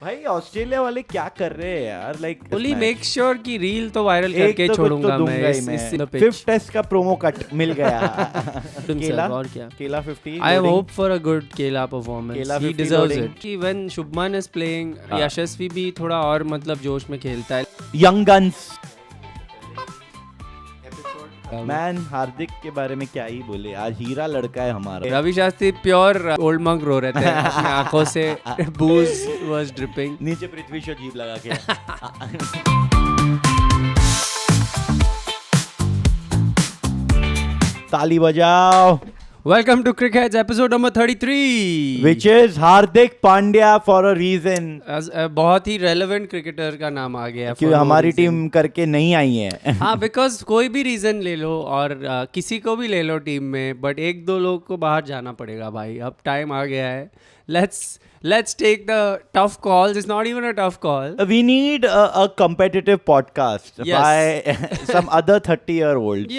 भाई ऑस्ट्रेलिया वाले क्या कर रहे हैं यार, लाइक ओनली मेक श्योर कि रील तो वायरल करके छोड़ूंगा मैं इस फिफ्थ टेस्ट का प्रोमो कट मिल गया। केला और क्या केला 50 I hope for a good Kela performance. Kela He 50 deserves loading. it. कि when शुभमन is playing, यशस्वी भी थोड़ा और मतलब जोश में खेलता है. यंग गन्स मैन, हार्दिक के बारे में क्या ही बोले, आज हीरा लड़का है हमारा। Ravi Shastri pure Old Monk रो रहे थे अपनी आंखों से, booze was dripping. नीचे पृथ्वी शो जीप लगा के। ताली बजाओ। Welcome to Crickets episode number 33. Which is Hardik Pandya for a reason. बहुत ही relevant cricketer का नाम आ गया. क्यों हमारी टीम करके नहीं आई है। हाँ, because कोई भी रीजन ले लो और किसी को भी ले लो टीम में, बट एक दो लोग को बाहर जाना पड़ेगा भाई. अब टाइम आ गया है. Let's take the tough calls. It's not even a tough call. We need a competitive podcast by some other 30-year-olds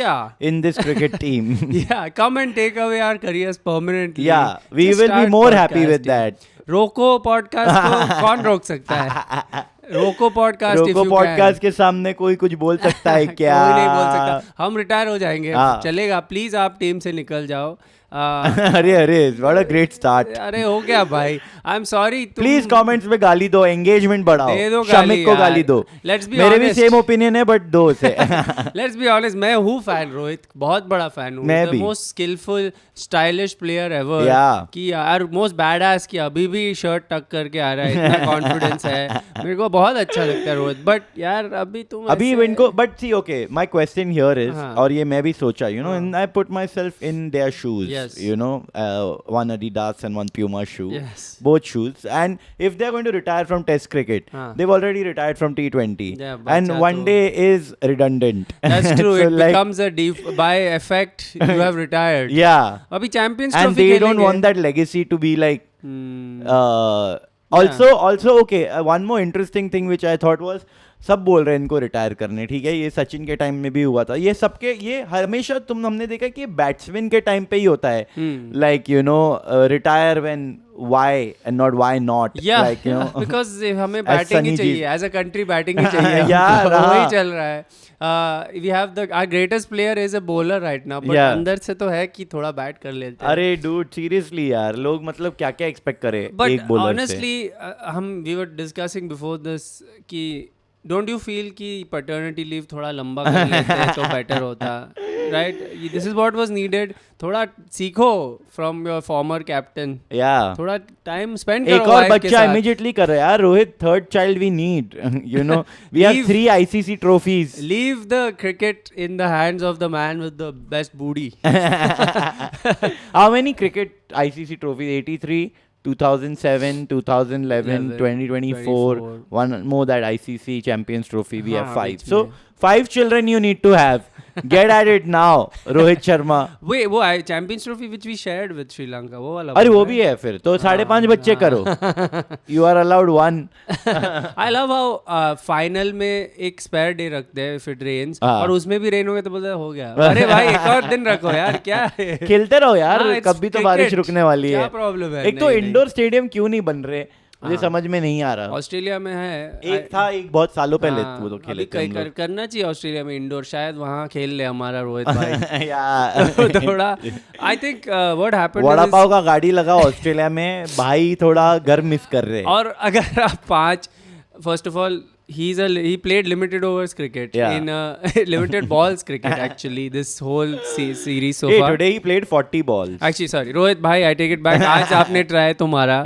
in this cricket team. Yeah, come and take away our careers permanently. Yeah, we will be more happy with that. रोको podcast को कौन रोक सकता है? रोको podcast के सामने कोई कुछ बोल सकता है क्या? कोई नहीं बोल सकता. हम रिटायर हो जाएंगे. चलेगा, प्लीज आप टीम से निकल जाओ. अरे व्हाट अ ग्रेट स्टार्ट. अरे हो गया भाई. I am sorry. Please comments में गाली दो, एंगेजमेंट बढ़ाओ. दे दो शमिक को गाली दो. मेरे भी सेम ओपिनियन है बट दो से. लेट्स बी ऑनेस्ट, मैं हूँ फैन रोहित, बहुत बड़ा फैन हूँ. मैं भी. Most skillful stylish player ever. कि यार मोस्ट बैडएस की अभी भी शर्ट टक करके आ रहा है, इतना कॉन्फिडेंस है. मेरे को बहुत अच्छा लगता है रोहित. बट यार अभी तुम अभी इनको but see okay, my question here is, और ये मैं भी सोचा, you know, and I put myself in their shoes. You know, one Adidas and one Puma shoe. Yes. Both shoes. And if they're going to retire from Test cricket, they've already retired from T20. Yeah, and one day is redundant. That's true. So it becomes a by effect you have retired. Yeah. अभी Champions Trophy and they don't want that legacy to be like. Also, okay. One more interesting thing which I thought was, सब बोल रहे हैं इनको retire करने, ठीक है, ये सचिन के टाइम में भी हुआ था. ये सबके, ये हमेशा हमने देखा कि बैट्समैन के टाइम पे ही होता है. Like you know, retire when why and not why not. Like you know, because हमें बैटिंग ही चाहिए, एज अ कंट्री बैटिंग ही चाहिए. यार वही चल रहा है. We have the our greatest player is a bowler right now, but अंदर से तो है कि थोड़ा बैट कर लेते हैं. अरे डूड सीरियसली यार, लोग मतलब क्या क्या एक्सपेक्ट करें एक बॉलर से. बट ऑनेस्टली हम we were discussing before this कि डोंट यू फील कि पैटर्निटी लीव थोड़ा लंबा कर लेते हैं तो बेटर होता, right? This is what was needed. थोड़ा सीखो फ्रॉम योर फॉर्मर कैप्टन. थोड़ा टाइम स्पेंड करो. एक और बच्चा इमीडिएटली कर रहा है यार. Rohit, third child we need. You know, we have 3 ICC trophies. Leave the cricket in the hands of the man with the best buddy. How many cricket ICC trophies? 83, 2007, 2011, 2024, one more that ICC Champions Trophy. We have 5. So 5 children you need to have. Get at it now, Rohit Sharma. Wait, वो Champions Trophy which we shared with Sri Lanka, वो वाला. अरे वो भी है फिर तो 5.5 बच्चे करो. You are allowed 1. I love how final में एक spare day रखते हैं if it rains, और उसमें भी रेन हो गया तो बोलते हो गया. अरे भाई एक और दिन रखो यार, क्या है? खेलते रहो यार, कभी तो बारिश रुकने वाली है. क्या प्रॉब्लम है? एक तो इंडोर स्टेडियम क्यों नहीं बन रहे, मुझे समझ में नहीं आ रहा. ऑस्ट्रेलिया में है, एक था, एक बहुत सालों पहले वो तो खेले थे. करना चाहिए ऑस्ट्रेलिया में इंडोर, शायद वहाँ खेल ले हमारा रोहित भाई. थोड़ा I think what happened, vada pav का गाड़ी लगा ऑस्ट्रेलिया में भाई, थोड़ा घर मिस कर रहे. और अगर आप 5, first of all he played limited overs cricket in limited balls cricket actually this whole series so far. Today he played 40 balls. Actually sorry Rohit bhai, I take it back. आज आपने try तुम्हारा,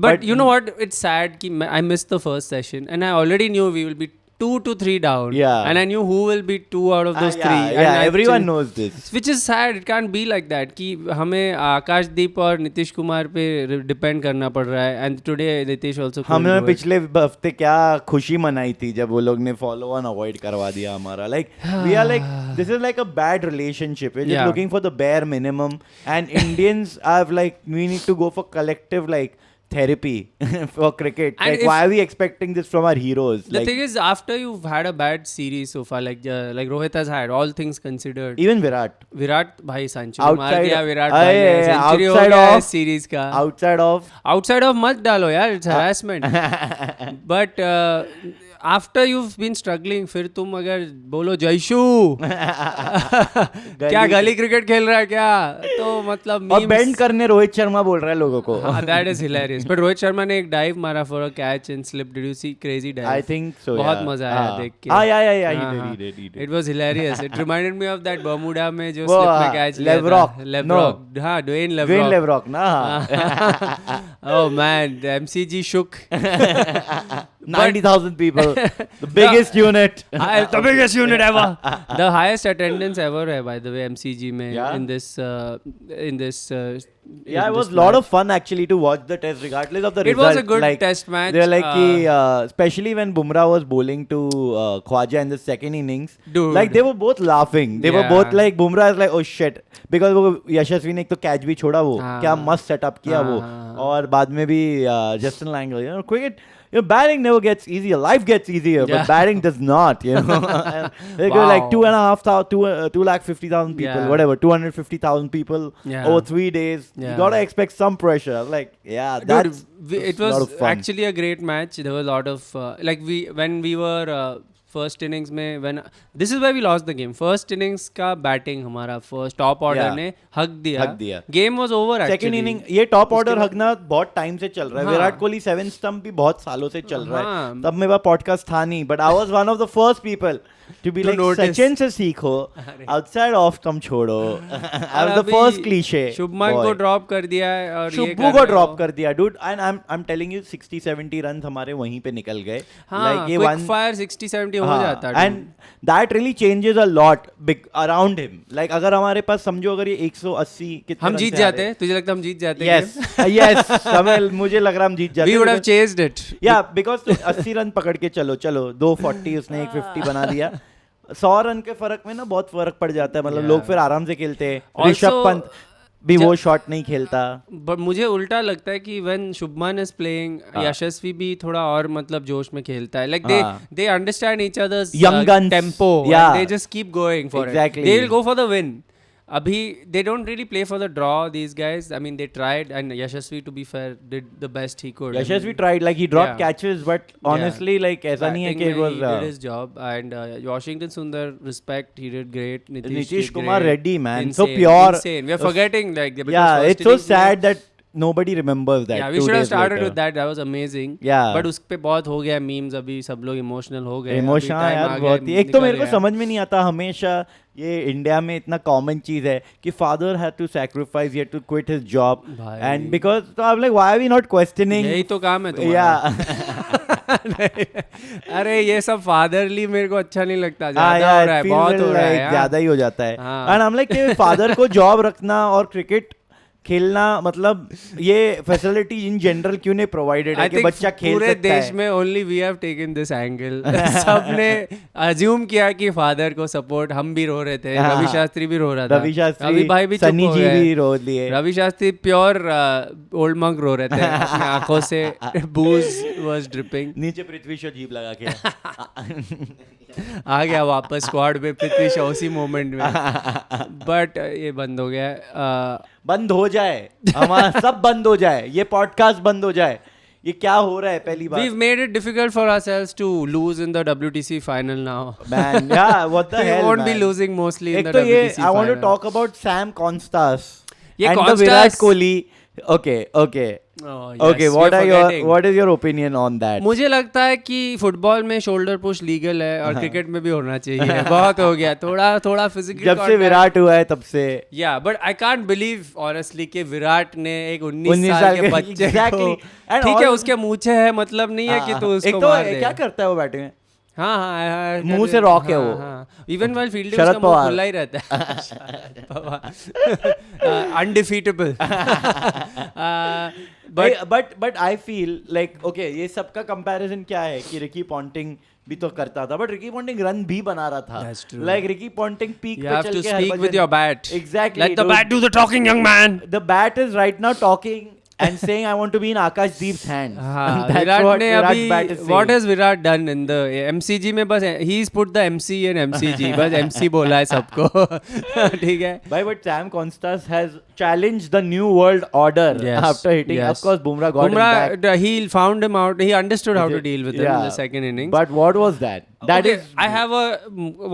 but you know what, it's sad कि I missed the first session and I already knew we will be 2 to 3 down. And I knew who will be 2 out of those 3. Yeah, everyone knows this. Which is sad. It can't be like that कि हमें आकाशदीप और नीतीश कुमार पे depend करना पड़ रहा है. And today Nitish also. हमने पिछले हफ्ते क्या खुशी मनाई थी जब वो लोग ने follow on अवॉइड करवा दिया हमारा. Like we are like, this is like a bad relationship. We're just looking for the bare minimum, and Indians are like, we need to go for collective like therapy for cricket. And Like, why are we expecting this from our heroes? The thing is, after you've had a bad series so far, like Rohit has had, all things considered. Even Virat. Virat भाई century मार Outside- दिया विराट अरे, भाई ने century हो outside गया of- इस series का Outside of मत डालो यार it's harassment but after you been struggling फिर तुम अगर बोलो जयशु क्या गली क्रिकेट खेल रहा है क्या तो मतलब और बेंड करने रोहित शर्मा बोल रहा है लोगों को. That is hilarious but Rohit Sharma ने एक डाइव मारा for a catch and slip did you see crazy dive I think so. बहुत yeah. मजा आया देख के Yeah. He did. It was hilarious it reminded me of that Bermuda में जो वो, स्लिप में कैच लिया Leverock. था लेवरॉक हां ड्वेन Dwayne लेवरॉक Leverock, ना. Oh man, the MCG shook. 90,000 people, the biggest unit. The biggest unit ever. The highest attendance ever है by the way MCG में Yeah. in this. Yeah, it was a lot of fun actually to watch the test, regardless of the It result. was a good like, test match. They're like, especially when Bumrah was bowling to Khwaja in the second innings. Dude. Like they were both laughing. They were Yeah. both like, Bumrah is like, oh shit, because वो यशस्वी ने एक तो catch भी छोड़ा वो, हाँ. क्या मस्त सेटअप किया वो, हाँ. और बाद में भी Justin लैंगल, you know, cricket. You know, batting never gets easier. Life gets easier, Yeah. but batting does not. You know, they go like Wow. 250,000 people, Yeah. whatever, 250,000 people Yeah. over 3 days. Yeah. You gotta expect some pressure. Like, yeah, Dude, that's it a lot was of fun. actually a great match. There was a lot of when we were first innings में when this is where we lost the game. First innings का batting हमारा first top order Yeah. ने हक दिया. Game was over actually. Second inning ये top order हगना बहुत time से चल रहा है. हाँ. विराट कोहली 7 स्टंप भी बहुत सालों से चल रहा है. हाँ. तब मेरा पॉडकास्ट था नहीं, but I was one of the first people to be To like notice. Sachin से सीखो, outside off तुम छोड़ो. I was the first cliche. Shubman को ड्रॉप कर दिया है और ये शुभू को ड्रॉप कर दिया dude, and I'm telling you 60-70 run हमारे वहीं पे निकल गए. हाँ, like ये quick one fire 60-70 हो जाता है. and that really changes a lot around him. Like अगर हमारे पास समझो अगर ये 180 कितने हम रन जीत से आ जाते रहे हैं तुझे लगता है हम जीत जाते हैं? Yes, कमल मुझे लग रहा हम जीत जाते we would have chased it. Yeah, because 80 run पकड़ के चलो 240 उसने 150 बना दिया. 100 रन के फर्क में ना बहुत फर्क पड़ जाता है. मतलब लोग फिर आराम से खेलते हैं. ऋषभ पंत भी वो शॉट नहीं खेलता. बट मुझे उल्टा लगता है कि व्हेन शुभमन इज प्लेइंग यशस्वी भी थोड़ा और मतलब जोश में खेलता है. Like they understand each others Young guns. Tempo Yeah. They just keep going for Exactly. It. They will go for the win. अभी they don't really play for the draw, these guys. I mean they tried and Yashasvi to be fair did the best he could. Yashasvi tried, like he dropped Yeah. catches, but honestly like ऐसा नहीं है कि it was he did his job and Washington Sundar, respect, he did great. Nitish did Kumar great. Reddy, man, so Insane, pure. insane. We are forgetting like because Yeah, first it's so innings में- sad that nobody remembers that. Yeah, we 2 should have days started later. with that. That was amazing. Yeah. But उस पे बहुत हो गया memes. अभी सब लोग emotional हो गए. इमोशन अभी time यार आ गया, बहुत ही. एक तो निकल मेरे को गया. समझ में नहीं आता हमेशा ये इंडिया में इतना कॉमन चीज है कि father had to sacrifice, he had to quit his job, भाई. एंड बिकॉज़ तो I am like why are we not questioning. यही तो काम है तुम्हारा. या अरे ये सब फादरली मेरे को अच्छा नहीं लगता. ज्यादा हो रहा है, बहुत हो रहा है यार. ज्यादा ही हो जाता है. हाँ. एंड आई एम लाइक कि फादर को जॉब रखना और क्रिकेट खेलना मतलब ये फैसिलिटी इन जनरल क्यों नहीं प्रोवाइडेड है कि बच्चा खेल पूरे सकता देश है. में only we have taken this angle. सबने अज्यूम किया कि फादर को सपोर्ट. हम भी रो रहे थे. हाँ. रवि शास्त्री भी रो रहा था. रवि शास्त्री, रवि भाई भी चुप सनी हो जी गए. भी रो लिए. Ravi Shastri pure Old Monk रो रहे थे. अपनी आंखों से बूज वाज ड्रिपिंग. नीचे पृथ्वी शॉ जीप लगा के आ गया वापस स्क्वाड में पृथ्वी शॉ उसी मोमेंट में. बट ये बंद हो गया. बंद हो जाए, हमारा सब बंद हो जाए, ये पॉडकास्ट बंद हो जाए. ये क्या हो रहा है पहली बार. We've made it difficult for ourselves to lose in the WTC final now. Man, yeah, what the We hell, won't be man. losing mostly in एक the तो ये WTC I want to final. talk about Sam Constas ये and the Constas- Virat Kohli. Okay. Oh, yes, Okay, we're what is your opinion on that? मुझे लगता है कि football में shoulder push legal है और क्रिकेट में भी होना चाहिए. बहुत हो गया. थोड़ा फिजिकल जब से विराट हुआ है तब से. या but I can't believe honestly कि विराट ने एक 19 साल के बच्चे Exactly. को. And ठीक है all- उसके मूछे है मतलब नहीं है कि तू एक उसको तो मार दे. क्या करता है वो बैटिंग में. हाँ मुंह से रॉक है वो. इवन वाइल फील्डिंग शरद उसका मुंह पवार. खुला ही रहता है. Undefeatable. But I feel like okay ये सबका कंपैरिजन क्या है कि रिकी पॉन्टिंग भी तो करता था, बट रिकी पॉन्टिंग रन भी बना रहा था. That's true. Like Ricky Ponting peak You पे have चल to के speak with your bat. Exactly. Let the bat do the talking, young man. The bat is right now talking and saying I want to be in Akashdeep's hands. हाँ, That's Virat what ने Virat's अभी bat is what saying. has Virat done in the MCG में बस he's put the MC in MCG बस MC बोला है सबको ठीक है. But Sam Constas has challenged the new world order Yes, after hitting. yes. Of course, Bumrah got him back. Bumrah he found him out. He understood how to Is it- deal with him in the second innings. But what was that? That Okay, is. I have a.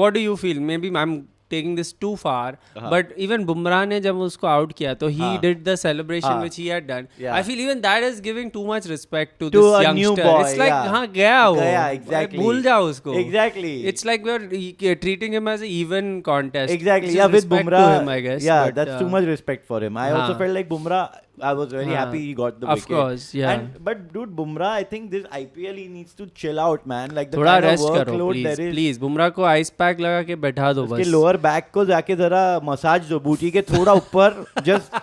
What do you feel? Maybe I'm taking this too far, but even Bumrah ने जब उसको out किया तो he did the celebration which he had done. Yeah. I feel even that is giving too much respect to To this a youngster. new boy, It's like yeah. हाँ गया वो. गया, exactly. भूल जाओ उसको. Exactly. It's like we're treating him as an even contest. Exactly. Which Yeah, is with respect Bumrah. to him, I guess. Yeah, but, that's too much respect for him. I also हाँ. felt like Bumrah. I was very happy he got the Of wicket. course, yeah. But dude, Bumrah, I think this IPL he needs to chill out, man. Like the थोड़ा kind of rest करो workload please there is. Please Bumrah को ice pack लगा के बैठा दो उसके बस. Lower back को जाके जरा मसाज दो, बूटी के थोड़ा ऊपर, just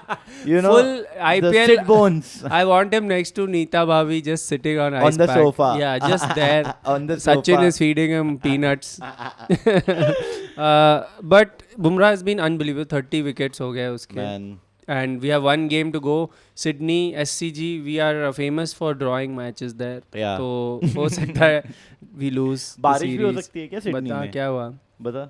you know, Full the IPL sit bones I want him next to Neeta Bhavi just sitting on ice on the pack. sofa. Yeah, just there. On the Sachin sofa. is feeding him peanuts. But Bumrah has been unbelievable. 30 wickets हो गए उसके. Man. And we have one game to go. Sydney, SCG, we are famous for drawing matches there. Yeah. तो हो सकता है we lose the बारिश भी हो series. सकती है क्या सिडनी बता में? क्या हुआ? बता.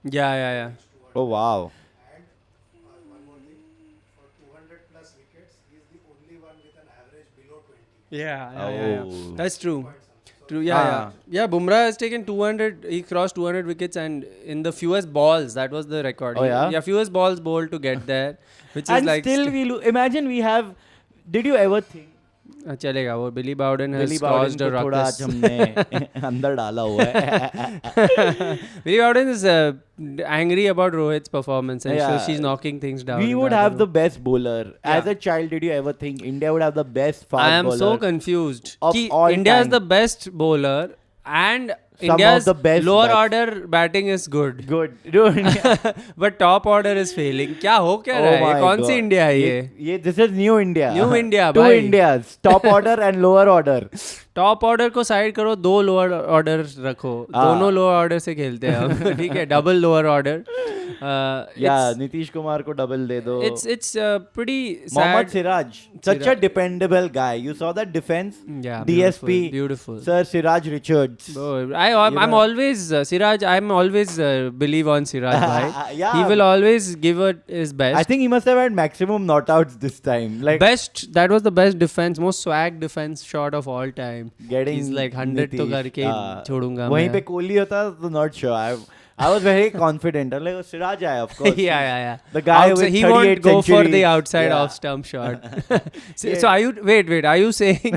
Yeah. Oh wow. Yeah. Oh. That's true. True. Yeah. Bumrah has taken 200. He crossed 200 wickets, and in the fewest balls, that was the record. Oh, yeah? Yeah, fewest balls bowled to get there, which is And like. still imagine we have. Did you ever think? चलेगा वो Billy Bowden has Billy Bowden caused a को थोड़ा ruckus. आज हमने अंदर डाला हुआ है. Billy Bowden is angry about Rohit's performance, and Yeah. so she's knocking things down. We in would the have other the room. best bowler. As Yeah. a child, did you ever think India would have the best fast I am bowler? so confused. of कि all India is time. the best bowler, and Some of India's the best lower bats. order batting is good. Good. Dude. But top order is failing. क्या हो क्या रहा है? my ये कौन सी God. India है ये? This is new India. New India, Two भाई. Indias. Top order and lower order. Top order को साइड करो, दो लोअर ऑर्डर रखो. दोनों लोअर ऑर्डर से खेलते हैं हम. ठीक है, double lower order. Yeah, Nitish Kumar को double दे दो. It's pretty Mohammad sad. Siraj, such a dependable guy. You saw that defense? Yeah, DSP, beautiful. Sir Siraj Richards. Oh, I'm always Siraj. I'm always believe on Siraj bhai. Yeah. He will always give it his best. I think he must have had maximum not outs this time. Like best. That was the best defense, most swag defense shot of all time. getting He's like 100 तो Nitish. करके छोड़ूंगा वहीं मैं. पे कोहली होता तो not sure. I was very confident. I'm like, Siraj आया, of course. Yeah. The guy Outside, with he 38 won't go for centuries. the outside Yeah. off stump shot. So are you wait? Are you saying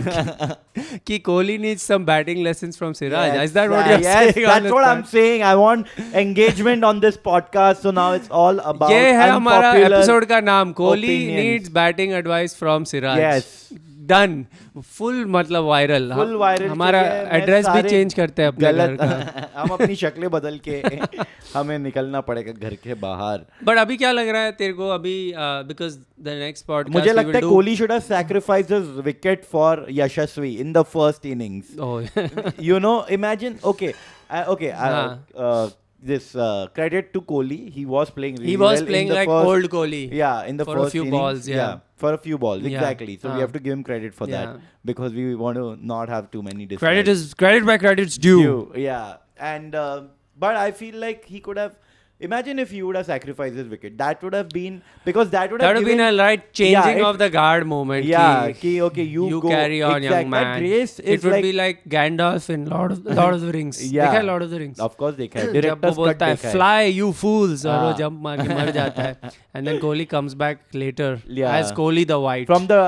कि Kohli needs some batting lessons from Siraj? Yes, Is that what you're yes, saying? on that's this what I'm pod? saying. I want engagement on this podcast. So now it's all about ये है हमारा unpopular episode का नाम. Kohli opinions. Needs batting advice from Siraj. Yes. Done. Full मतलब viral. Full viral हमारा चाहिए, मैं address भी सारे चेंज करते हैं अपने घर गलत का. हम अपनी शक्लें बदल के हमें निकलना पड़ेगा घर के बाहर. बट अभी क्या लग रहा है तेरे को अभी बिकॉज द नेक्स्ट पॉडकास्ट मुझे लगता है Kohli should have sacrificed his wicket for Yashasvi in the first innings. You know, imagine. Okay. This credit to Kohli. He was playing really he was well playing in the like first, old Kohli. Yeah, in the For a first few innings. balls, yeah. For a few balls, Yeah. exactly. So we have to give him credit for Yeah. that because we want to not have too many dislikes. Credit by credit's due. Yeah, and but I feel like he could have. Imagine if he would have sacrificed his wicket. That would have been because that would have been given, a right changing Yeah, of the guard moment. Yeah, ki okay, you go. carry on, young Exact. man. That grace It is would like be like Gandalf in Lord of the Rings. Yeah. देखा है Lord of the Rings? Of course देखा है. जब वो Director's cut बोलता है देखा है. fly you fools और वो हाँ. जंप मार के मर जाता है. And then Kohli comes back later Yeah. as Kohli the White. From the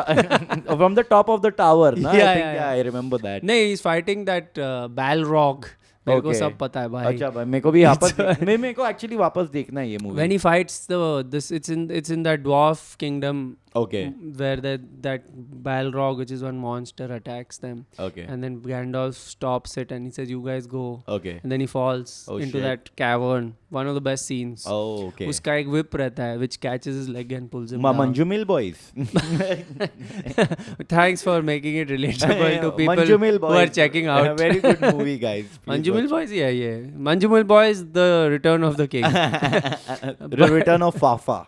from the top of the tower. Na? Yeah, I think, yeah. I remember that. नहीं, he's fighting that Balrog. मेरे को Okay. सब पता है भाई. अच्छा भाई, मेरे को भी वापस मेरे को एक्चुअली वापस देखना है ये movie. When he fights it's in that dwarf kingdom Okay. where that Balrog, which is one monster, attacks them. Okay. And then Gandalf stops it and he says, "You guys go." Okay. And then he falls Oh, into shit. that cavern. One of the best scenes. Oh, okay. उसका एक whip रहता है which catches his leg and pulls him down. Manju Mill Boys. Thanks for making it relatable to people Manju Mill who Boys. are checking out. Very good movie, guys. Please Manju Mill watch. Boys, yeah. Manju Mill Boys, the return of the king. The Return of Fafa.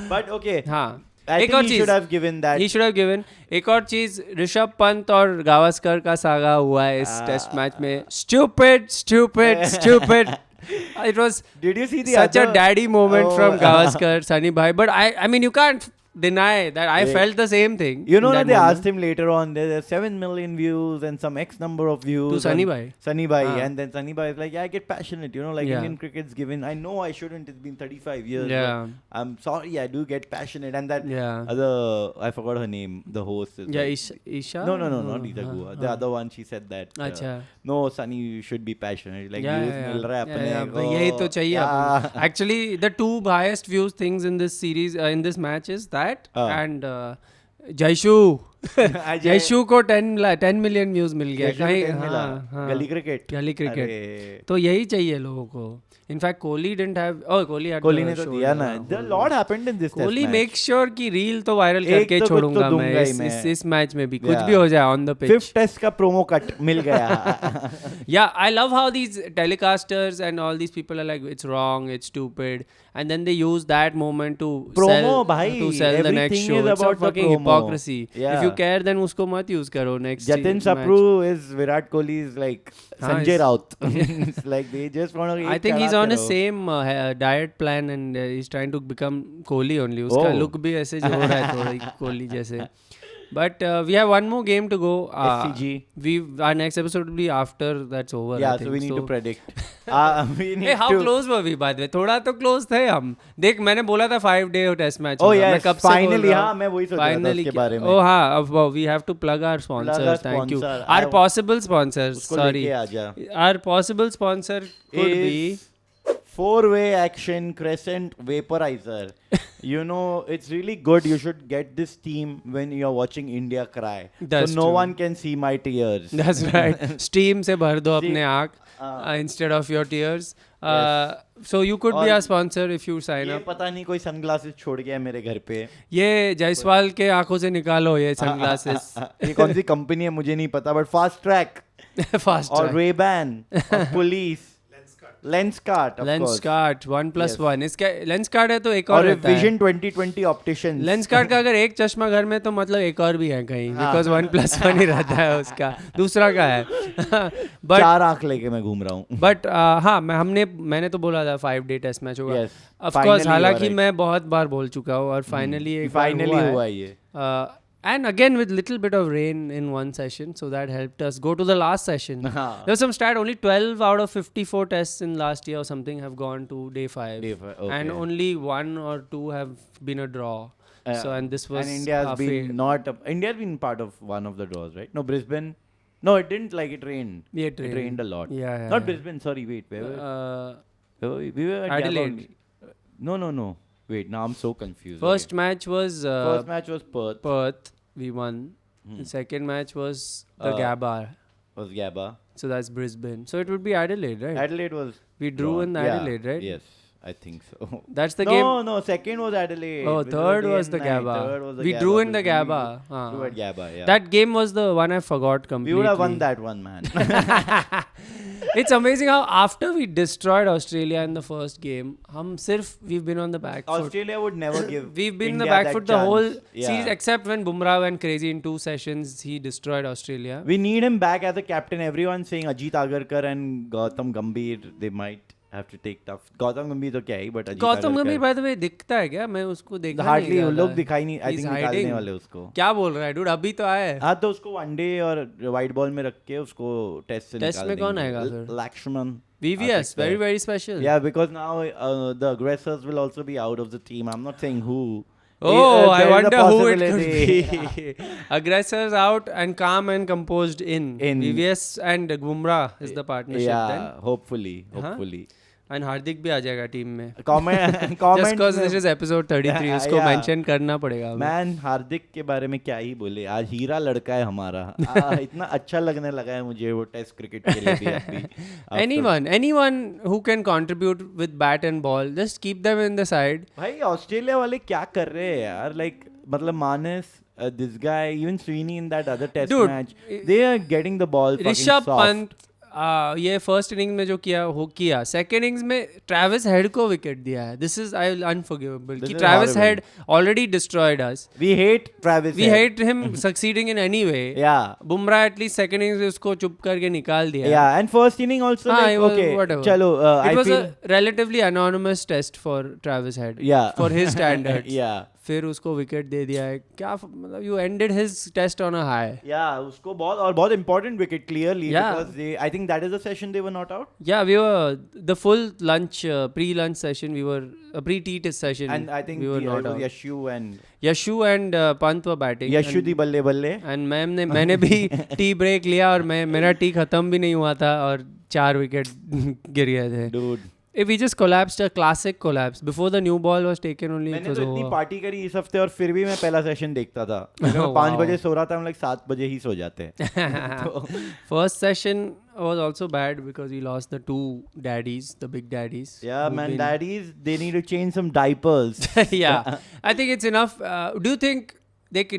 But okay. हाँ. I एक think और he चीज should have given that. He should have given. एक और चीज, ऋषभ पंत और गावस्कर का saga हुआ है इस टेस्ट मैच में. Stupid. It was Did you see the such other? a daddy moment Oh. from Gavaskar, Sunny Bhai. But I mean, you can't deny that I Yeah. felt the same thing. You know in that that they moment. asked him later on, there's 7 million views and some X number of views. To Sunny on Bhai. Sunny Bhai. Ah. And then Sunny Bhai is like, yeah, I get passionate, you know, like Yeah. Indian cricket's given. I know I shouldn't, it's been 35 years. but Yeah. I'm sorry, I do get passionate. And that Yeah. other, I forgot her name, the host. Is Yeah, like, Isha. No, not Lisa Guha. The other one, she said that. अच्छा. No, Sunny, you should be passionate. Like, Yeah, views मिल रहा है अपने yeah. को. यही तो चाहिए Yeah. Upon. Actually, the two highest views things in this series, in this match is that and Jaishu. जयशु को 10 million views मिल गया कहीं. हाँ, गली क्रिकेट. गली क्रिकेट. तो यही चाहिए लोगों को. In fact Kohli didn't have. Kohli ने तो दिया ना. The lot happened in this test Kohli match. Make sure कि रील तो वायरल एक करके तो कुछ तो छोड़ूंगा दूंगा ही मैं मैं. इस मैच में भी. कुछ Yeah. भी हो जाए on the pitch. 5th test का प्रोमो कट मिल गया. Yeah, I love how these telecasters and all these people are like, it's wrong, it's stupid, and then they use that moment to Promo, sell, bhai. to sell the next Everything show. is It's a about the fucking promo. hypocrisy. Yeah. If you care, then usko mat use karo next. Jatin match. Sapru is Virat Kohli's like Sanjay it's- Raut. It's like they just want to. I think he's on a same diet plan and he's trying to become Kohli only. Uska Oh. look bhi ऐसे जो हो रहा है थोड़ा Kohli जैसे. But we have one more game to go. SCG. Our next episode will be after that's over. Yeah, I think. so we need to predict. We need Hey, how to. close were we by the way? थोड़ा तो close थे हम. देख मैंने बोला था 5-day test match. Oh yes, finally. हाँ, मैं वही सोच रहा था Finally उसके बारे में. Oh हाँ, अब we have to plug our sponsors. Thank you. sponsor. Our possible sponsors. उसको Sorry. लेके आजा. Our possible sponsor could be. Is 4-way action crescent vaporizer. You know, it's really good. You should get this steam when you're watching India cry. That's so no true. one can see my tears. That's right. Steam से भर दो अपने आँख हाँ. instead of your tears. So you could be और our sponsor if you sign ये up. पता नहीं कोई सनग्लासेस छोड़ गया है मेरे घर पे. ये जायसवाल के आंखों से निकालो ये सनग्लासेस. ये कौन सी कंपनी है मुझे नहीं पता, बट फास्ट ट्रैक Fast और track. Ray-Ban और police. Lenskart, of course. Lenskart 1+1. Yes. इसका Lenskart है तो एक और और रहता है. Vision 2020 opticians. Lenskart का अगर एक चश्मा घर में तो मतलब एक और भी है कहीं. Because 1+1 ही रहता है उसका. दूसरा का है. But 4 आंख लेके मैं घूम रहा हूँ. But हाँ मैंने तो बोला था 5-day टेस्ट मैच होगा. Yes. Of course Finally हालांकि हुआ, मैं बहुत बार बोल चुका हूँ और फाइनली एक बार फाइनली हुआ है. ये. And again with little bit of rain in one session, so that helped us go to the last session. हाँ. There was some stat, only 12 out of 54 tests in last year or something have gone to day 5. Day five, okay. And only 1 or 2 have been a draw. So and this was And India has been India has been part of one of the draws, right? No, Brisbane. No, it didn't. Like it rained. Yeah, it rained a lot. Yeah. Not Brisbane. Sorry, wait. Where were we were at Adelaide. Gabba. No. Wait, now I'm so confused. First match was First match was Perth. Perth. We won. The second match was the Gabba. Was Gabba. So that's Brisbane. So it would be Adelaide, right? Adelaide was. We drew drawn. in Adelaide, right? Yes, I think so. That's the game. No, second was Adelaide. Oh, which third day was the and night. Gabba. Third was the We Gabba. drew in the We Gabba. drew at Gabba, yeah. That game was the one I forgot completely. We would have won that one, man. It's amazing how after we destroyed Australia in the first game, we've been on the back foot. Australia would never give. We've been in India the back that foot the whole chance. Yeah. series except when Bumrah went crazy in 2 sessions. He destroyed Australia. We need him back as a captain. Everyone's saying Ajit Agarkar and Gautam Gambhir, they might have to take tough. Gautam Gambhir तो क्या ही, but Ajit Gautam Agarkar. Gambhir by the way दिखता है क्या? मैं उसको देखा Hardly नहीं वो ज़्यादा. लोग दिखाई नहीं. I He's think निकालने hiding. वाले उसको. क्या बोल रहा है dude? अभी तो आया है. हाँ तो उसको वनडे और वाइट बॉल में रख के उसको टेस्ट से Test में कौन आएगा फिर? Lakshman. VVS, very special. Yeah, because now the aggressors will also be out of the team. I'm not saying who. Oh, I There is a wonder who it possibility. could be. Aggressors out and calm and composed in. In. VVS and Bumrah is the partnership Yeah, then. hopefully. And Hardik भी आ जाएगा team में comment just because this is episode 33 उसको Yeah. Mention करना पड़ेगा man हार्दिक के बारे में क्या ही बोले, आज हीरा लड़का है हमारा। इतना अच्छा लगने लगा है मुझे वो टेस्ट क्रिकेट के लिए भी अभी। anyone who can contribute with bat and ball just keep them in the side. भाई ऑस्ट्रेलिया वाले क्या कर रहे हैं यार, लाइक मतलब मानस, this guy, even Sweeney in that other test Dude, match, they are getting the ball fucking Rishabh soft. Pant ये first inning में जो किया सेकेंड इनिंग्स में ट्रेविस हेड को विकेट दिया है. This is I unforgivable This कि is Travis horrible. Head already destroyed us. We hate Travis we Head. Hate him succeeding in any way. Yeah. Bumrah at least second innings में उसको चुप करके निकाल दिया. Yeah, and first inning also, हाँ, like, it was- okay, whatever. चलो, I It was feel, a relatively anonymous test for Travis Head. Yeah. For his standards. yeah. फिर उसको विकेट दे दिया है. क्या मतलब you ended his test on a high. Yeah, उसको बहुत important wicket clearly, Yeah. because I think that is the session they were not out. Yeah, we were the full lunch pre-lunch session. We were pre-tea session. And I think we were it not was out. Yashu and Yashu and Pant were batting. Yashu दी बल्ले बल्ले. And मैंने भी tea break लिया और मेरा T खत्म भी नहीं हुआ था और 4 विकेट गिर गए थे. Dude. If we just collapsed, a classic collapse. Before the new ball was taken only, it मैंने was तो इतनी over. पार्टी करी इस हफ्ते और फिर भी मैं पहला सेशन देखता था. मैं 5 बजे सो रहा था, हम लाइक 7 बजे ही सो जाते हैं. तो First session was also bad because we lost the 2 daddies, the big daddies. yeah, who've man, been- daddies, they need to change some diapers. Yeah, I think it's enough. Do you think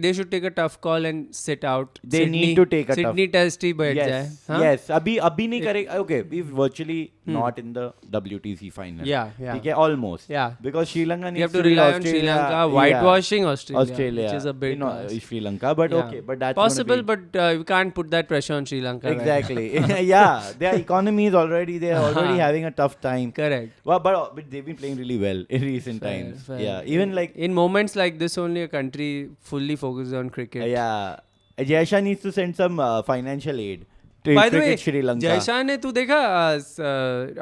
they should take a tough call and sit out? They need to take a tough- Sydney test ही बैठ जाए. Yes, हाँ? yes. अभी नहीं करेगा. Okay, we've virtually not in the WTC final. Yeah, yeah. ठीक है, almost. Yeah. Because Sri Lanka You needs have to to beat rely on Australia. Sri Lanka, Yeah. whitewashing Australia, Australia, which is a bit you know, Sri Lanka, but yeah. okay, but that's gonna possible, be- but we can't put that pressure on Sri Lanka. right? Exactly. Yeah, their economy is already, they are already having a tough time. Correct. Well, but they've been playing really well in recent times. fair. Yeah, even like In moments like this, only a country fully focuses on cricket. yeah, Jaisha needs to send some financial aid to By the way, cricket Sri Lanka. Jay Shah ने तू देखा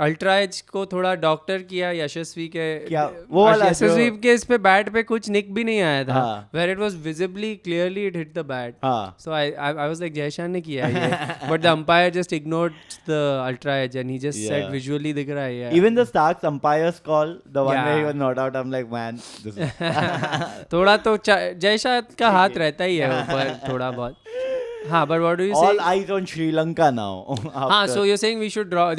ultra edge को थोड़ा doctor किया यशस्वी के. क्या? वो वाला यशस्वी जो- के इस पे बैट पे कुछ निक भी नहीं आया था. हाँ. Where it was visibly clearly it hit the bat. हाँ. So I was like Jay Shah ने किया ये. But the umpire just ignored the ultra edge and he just said Yeah. visually दिख रहा है. Yeah. Even the Starks umpire's call, the one where he Yeah. was not out, I'm like, man, this is थोड़ा तो जयशा का हाथ रहता ही है ऊपर थोड़ा बहुत. हाँ, but what do you say? all eyes on Sri Lanka now. हाँ, after- so you're saying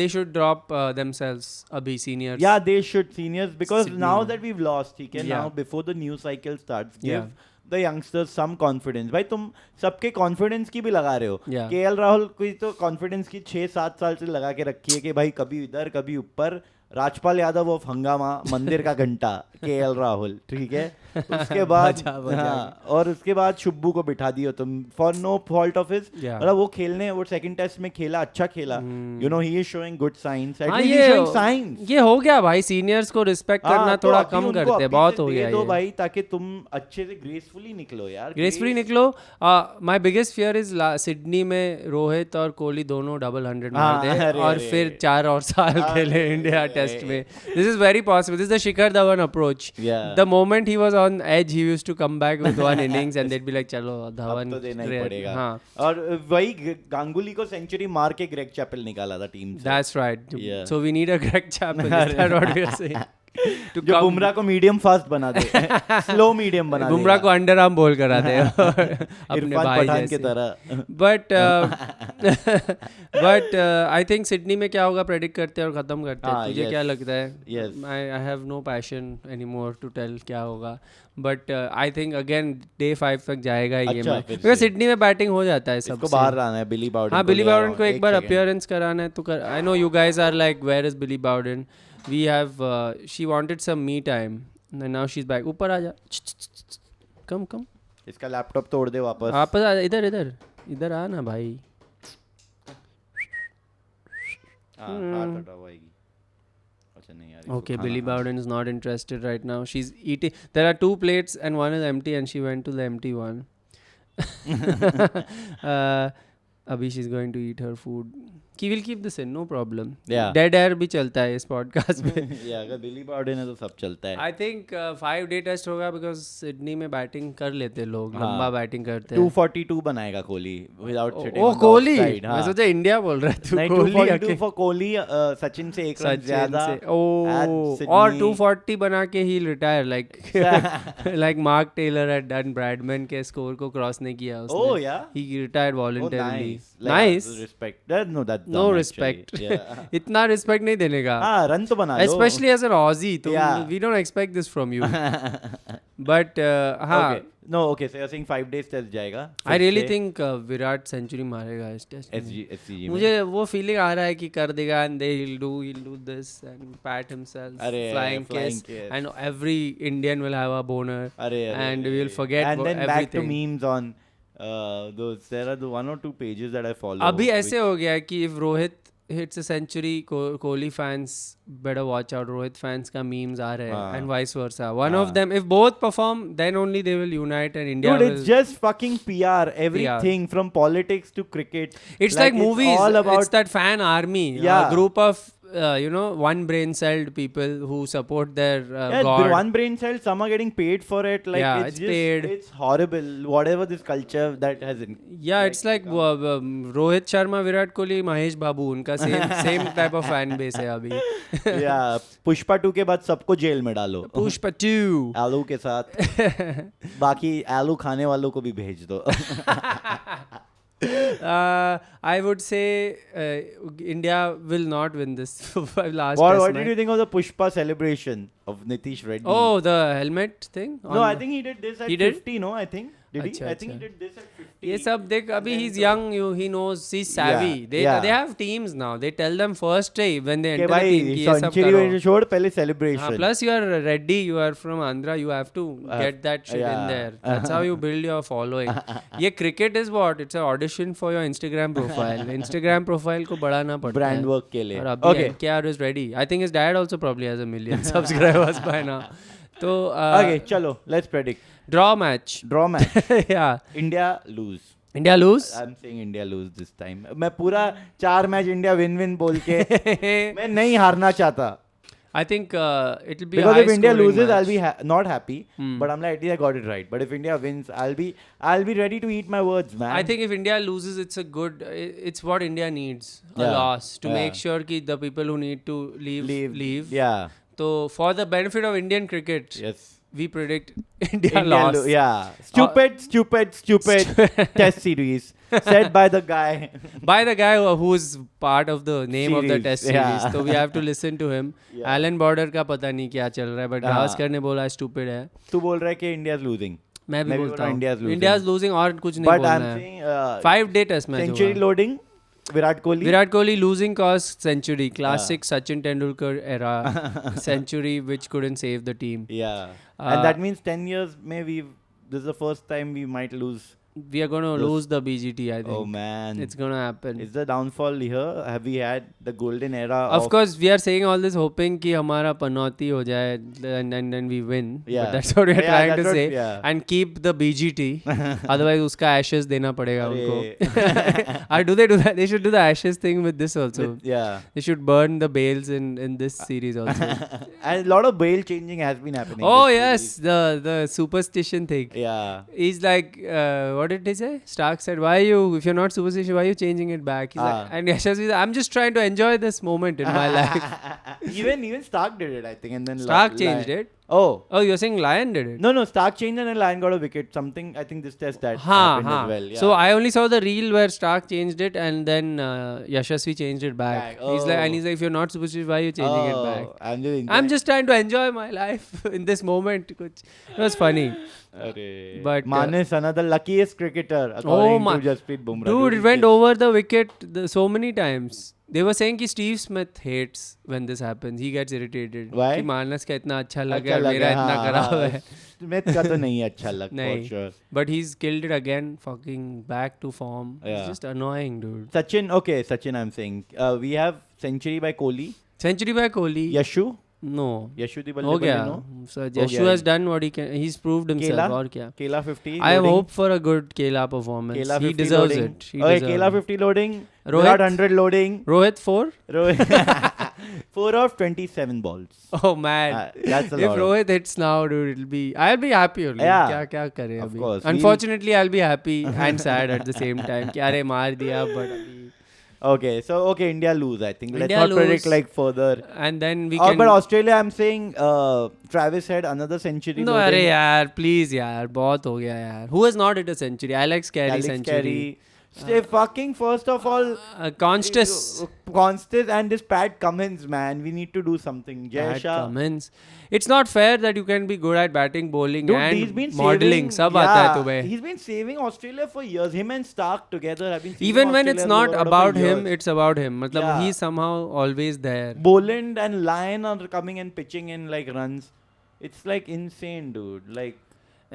they should drop themselves abhi seniors. Yeah, they should, seniors, because Sydney now में. that we've lost, ठीक है, Yeah. now before the new cycle starts, give Yeah. the youngsters some confidence. भाई तुम सबके confidence की भी लगा रहे हो. Yeah. KL राहुल कोई तो confidence की 6-7 साल से लगा के रखी है कि भाई कभी इधर कभी ऊपर. राजपाल यादव ऑफ हंगामा, मंदिर का घंटा, KL राहुल, ठीक है. उसके बाद बजा हाँ, और उसके बाद शुब्बू को बिठा दियो तुम for no fault of his. Yeah. मतलब वो खेलने, वो सेकंड टेस्ट में खेला, अच्छा खेला. You know he is showing good science. हाँ, at least he is showing science. ये हो गया भाई. सीनियर्स को रिस्पेक्ट करना तो थोड़ा अभी कम उनको करते अभी हैं. बहुत से हो दे गया दो ये. भाई, ताकि तुम अच्छे से ग्रेसफुली निकलो यार. ग्रेसफुली निकलो. My biggest fear is Sydney में रोहित और कोहली दोनों डबल 100 मार हाँ, दे अरे, और अरे, फिर 4 और साल खेले इंडिया टेस्ट में. This is very possible. This is the Shikhar Dhawan approach. Yeah. The moment he was on as he used to come back with one innings and they'd be like चलो धवन अब तो देना ही पड़ेगा. हाँ, और वही गांगुली को सेंचुरी मार के ग्रेग चैपल निकाला था टीम से. That's right. Yeah. So we need a Greg Chappell. Is that what we are saying? To जो come- बुमराह को मीडियम फास्ट बना दे, स्लो मीडियम बना दे. बुमराह को अंडर आर्म बोल करा दे अपने इरफान भाई पठान के जैसे. तरह. बट आई थिंक सिडनी में क्या होगा प्रेडिक्ट करते हैं और खत्म करते हैं. हाँ, तुझे yes. क्या लगता है? Yes. I have no passion anymore to tell क्या होगा. But I think again day 5 तक जाएगा ये अच्छा, मैच फिर बिकॉज से. सिडनी में बैटिंग हो जाता है इसको सबसे. बाहर लाना है बिली बाउडन. हाँ, बिली बाउडन को एक बार second. अपीयरेंस कराना है तो कर. I know you guys are like where is Billy Bowden. We have she wanted some me time and now she is back. ऊपर आ जा. कम कम इसका लैपटॉप तोड़ दे वापस. वापस आ. इधर इधर इधर आ ना भाई. हाँ, हाथ हटा हुआ आएगी. अच्छा नहीं यार. इसको Okay, खाना Billy खाना. Bowden is not interested right now. She's eating. There are 2 plates and one is empty, and she went to the empty one. Abhi, she's going to eat her food. we'll keep this in, no problem. Yeah. Dead air भी चलता है इस podcast में. या अगर Dilip out है तो सब चलता है. I think 5-day test होगा because सिडनी में बैटिंग कर लेते लोग, लंबा बैटिंग करते हैं. 242 बनाएगा Kohli without sitting O on the Kohli, offside. मैं सोचा इंडिया बोल रहा है तू. नहीं, कोहली 242 for कोहली, सचिन से एक रन ज्यादा. और 240 बना के ही retire like Mark Taylor had done. Bradman के स्कोर को क्रॉस नहीं किया उसने. Oh yeah. He retired voluntarily. Nice. Respect. No, that's No dumb, respect. actually. Yeah. इतना रिस्पेक्ट नहीं देने का. हाँ, रन तो बना लो. Especially as an Aussie, तो Yeah. we don't expect this from you. But हाँ. Okay. No, okay. So you're saying 5 days test जाएगा. I really think Virat century मारेगा इस टेस्ट में. SCG में. मुझे वो फीलिंग आ रहा है कि कर देगा and he'll do this and pat himself, अरे, flying kiss, and every Indian will have a boner, अरे, and we will forget and then back to everything. memes on those. There are the 1 or 2 pages that I follow. अभी ऐसे हो गया है कि if Rohit hits a century, Kohli fans better watch out. Rohit fans का memes आ रहे हैं and vice versa. One of them, if both perform, then only they will unite and India Dude, will. it's just fucking PR. Everything from politics to cricket. It's like movies. All about It's that fan army. Yeah. A group of one brain celled people who support their yeah, god. one brain cell. Some are getting paid for it. Like Yeah, it's it's just, paid. It's horrible. Whatever this culture that has. Yeah, it's like Rohit Sharma, Virat Kohli, Mahesh Babu. उनका same type of fan base है अभी. Yeah, Pushpa 2 के बाद सबको jail में डालो. Pushpa 2. आलू के साथ. बाकी आलू खाने वालों को भी भेज दो. I would say India will not win this last What did you think of the Pushpa celebration of Nitish Reddy? Oh, the helmet thing? No, I think he did this at He did? 50, no? I think. Did he? अच्छा, I think he अच्छा. did this at 50. ये सब देख अभी he's young, he knows, he's savvy. They have teams now. They tell them first when they के enter the भाई team कि ये सब सेंचुरी करो. छोड़ पहले celebration. Plus you are Reddy, you are from Andhra, you have to get that shit in there. That's how you build your following. ये cricket is what? It's an audition for your Instagram profile. Instagram profile को बढ़ाना पड़ता है. Brand work के लिए. और अभी Okay. NKR is ready. I think his dad also probably has 1 million subscribers by now. तो Okay, चलो, let's predict. draw match. Draw match. Yeah. India lose. India lose? I'm saying India lose this time. मैं पूरा 4 match India win बोल के मैं नहीं हारना चाहता. I think it'll be because a if India high-scoring loses, match. I'll be not happy. But I'm like, at least I got it right. But if India wins, I'll be ready to eat my words, man. I think if India loses, it's a good. It's what India needs. A Yeah. loss to Yeah. make sure that the people who need to leave. Yeah. So for the benefit of Indian cricket, Yes. we predict India loss. Yeah. Stupid test series said by the guy. By the guy who's part of the name of the Series, test series. yeah. So we have to listen to him. Yeah. Alan Border का पता नहीं क्या चल रहा है, but Gavaskar ने बोला stupid है. तू बोल रहा है कि India is losing. मैं भी बोलता हूँ. India is losing. India is losing और कुछ नहीं But बोलना I'm है. saying 5-day test match century होगा. loading. Virat Kohli. Virat Kohli losing cause century. Classic Sachin Tendulkar era. Century which couldn't save the team. Yeah. And that means 10 years this is the first time we might lose. We are going to lose the BGT, I think. Oh man. It's going to happen. Is the downfall here? Have we had the golden era Of course, we are saying all this hoping कि हमारा पनौती हो जाए and then we win. Yeah. But that's what we are Yeah, trying that's to what- say. yeah. And keep the BGT. Otherwise, उसका ashes देना पड़ेगा अरे. उनको. Do they do that? They should do the ashes thing with this also. Yeah. They should burn the bales in this series also. And a lot of bail changing has been happening. Oh this yes, series. the superstition thing. Yeah. He's like, what did he say? Stark said, if you're not superstitious, why are you changing it back? He's like, and Yashasvi said, I'm just trying to enjoy this moment in my life. even Stark did it, I think, and then Stark changed it. Oh, You're saying Lion did it? no, Stark changed and then Lion got a wicket. Something, I think this test that happened as well. Yeah. So I only saw the reel where Stark changed it and then Yashasvi changed it back. He's like, if you're not superstitious, why are you changing it back? I'm just trying to enjoy my life in this moment. It was funny. But Manis, another luckiest cricketer according to Jasprit Bumrah. Dude, it went over the wicket so many times. They were saying कि Steve Smith hates when this happens. He gets irritated. Why? कि मानस का इतना अच्छा लगा है, मेरा इतना खराब है. Smith का तो नहीं अच्छा लग for sure. But he's killed it again, fucking back to form. Yeah. It's just annoying, dude. Sachin I'm saying. We have century by Kohli. Century by Kohli. Yashu. No. यशुदी हो बल्ले गया. नो So गया Yashu has done what he can. He's proved himself. केला और क्या? केला 50 I loading. hope for a good Kela performance. Kela He 50 deserves loading. it. He Okay, deserves Kela it. 50 loading. Rohit? Virat 100 loading. Rohit 4? 4 of 27 balls. Oh man. That's a If lot. Rohit hits now, dude, I'll be happy only. Yeah. क्या करे Of अभी? course. Unfortunately, I'll be happy and sad at the same time. कि अरे मार दिया, but अभी. Okay, so India lose. I think let's India not predict lose. like further. And then we Oh, can. but Australia, I'm saying Travis had another century. No, loading. अरे यार, please यार, बहुत हो गया यार. Who has not hit a century? Alex Carey Alex century. Carey. Stay fucking first of all. Constas. Constas and this Pat Cummins, man. We need to do something. Jay Pat Shah. Cummins. It's not fair that you can be good at batting, bowling Dude, and he's been modeling. saving, सब आता है तुम्हें. He's been saving Australia for years. Him and Stark together have been saving Even when it's Australia not for about years. him, it's about him. मतलब Yeah. he's somehow always there. Boland and Lyon are coming and pitching in like runs. It's like insane, dude. Like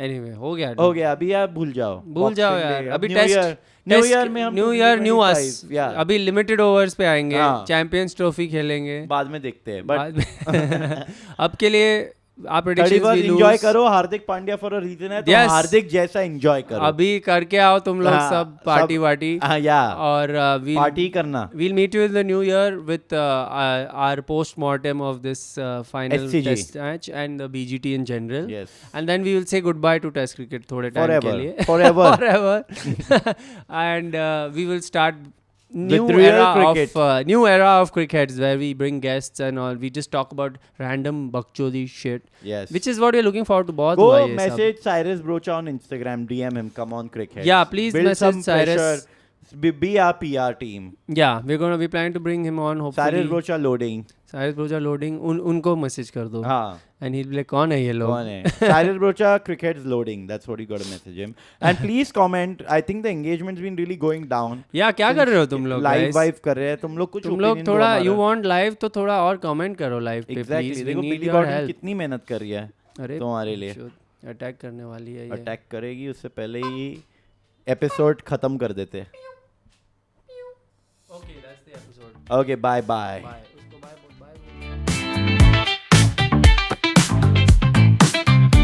Anyway, हो गया. हो गया अभी आप भूल जाओ भूल जाओ Boxing यार. Day, अभी New टेस्ट. Year. New Year में हम new year new us. 2025, yeah. अभी लिमिटेड ओवर्स पे आएंगे. हाँ. चैंपियंस ट्रॉफी खेलेंगे. बाद में देखते हैं बट बाद में. अब के लिए आप प्रेडिक्शंस भी एंजॉय लूज. करो. Hardik Pandya for a reason है तो Yes. हार्दिक जैसा एंजॉय करो. अभी करके आओ तुम लोग हाँ, सब पार्टी सब- वार्टी. या और पार्टी करना. we'll meet you in the new year with our post-mortem of this final SCG. test match and the BGT in general. Yes. And then we will say goodbye to test cricket थोड़े time Forever. के लिए. Forever. Forever. And we will start new real cricket. new era of crickets where we bring guests and all. We just talk about random bakchodi shit, Yes. which is what we're looking forward to. बहुत Go हुआ ये सब. message Cyrus Brocha on Instagram. DM him. Come on, cricket. Yeah, please Build message some Cyrus. pressure. Be our PR team. Yeah, we planning to bring him on hopefully. Cyrus Brocha loading. Cyrus Brocha loading. उनको message कर दो. हाँ. And he'll be like, कौन है ये लोग? कौन है? Cyrus Brocha cricket's loading. That's what you got to message him. And please comment. I think the engagement's been really going down. या क्या कर रहे हो तुम लोग? Live guys? vibe कर रहे हैं. तुम लोग कुछ तुम लोग opinion दो थोड़ा हमारा. you want live तो थोड़ा और comment करो live पे Exactly. please. We देखो need Billy your Gordon help. कितनी मेहनत कर रही है अरे तुम्हारे लिए. अटैक करने वाली है ये. अटैक करेगी उससे पहले ही एपिसोड खत्म कर देते. Okay, that's the episode. Okay, bye. Bye.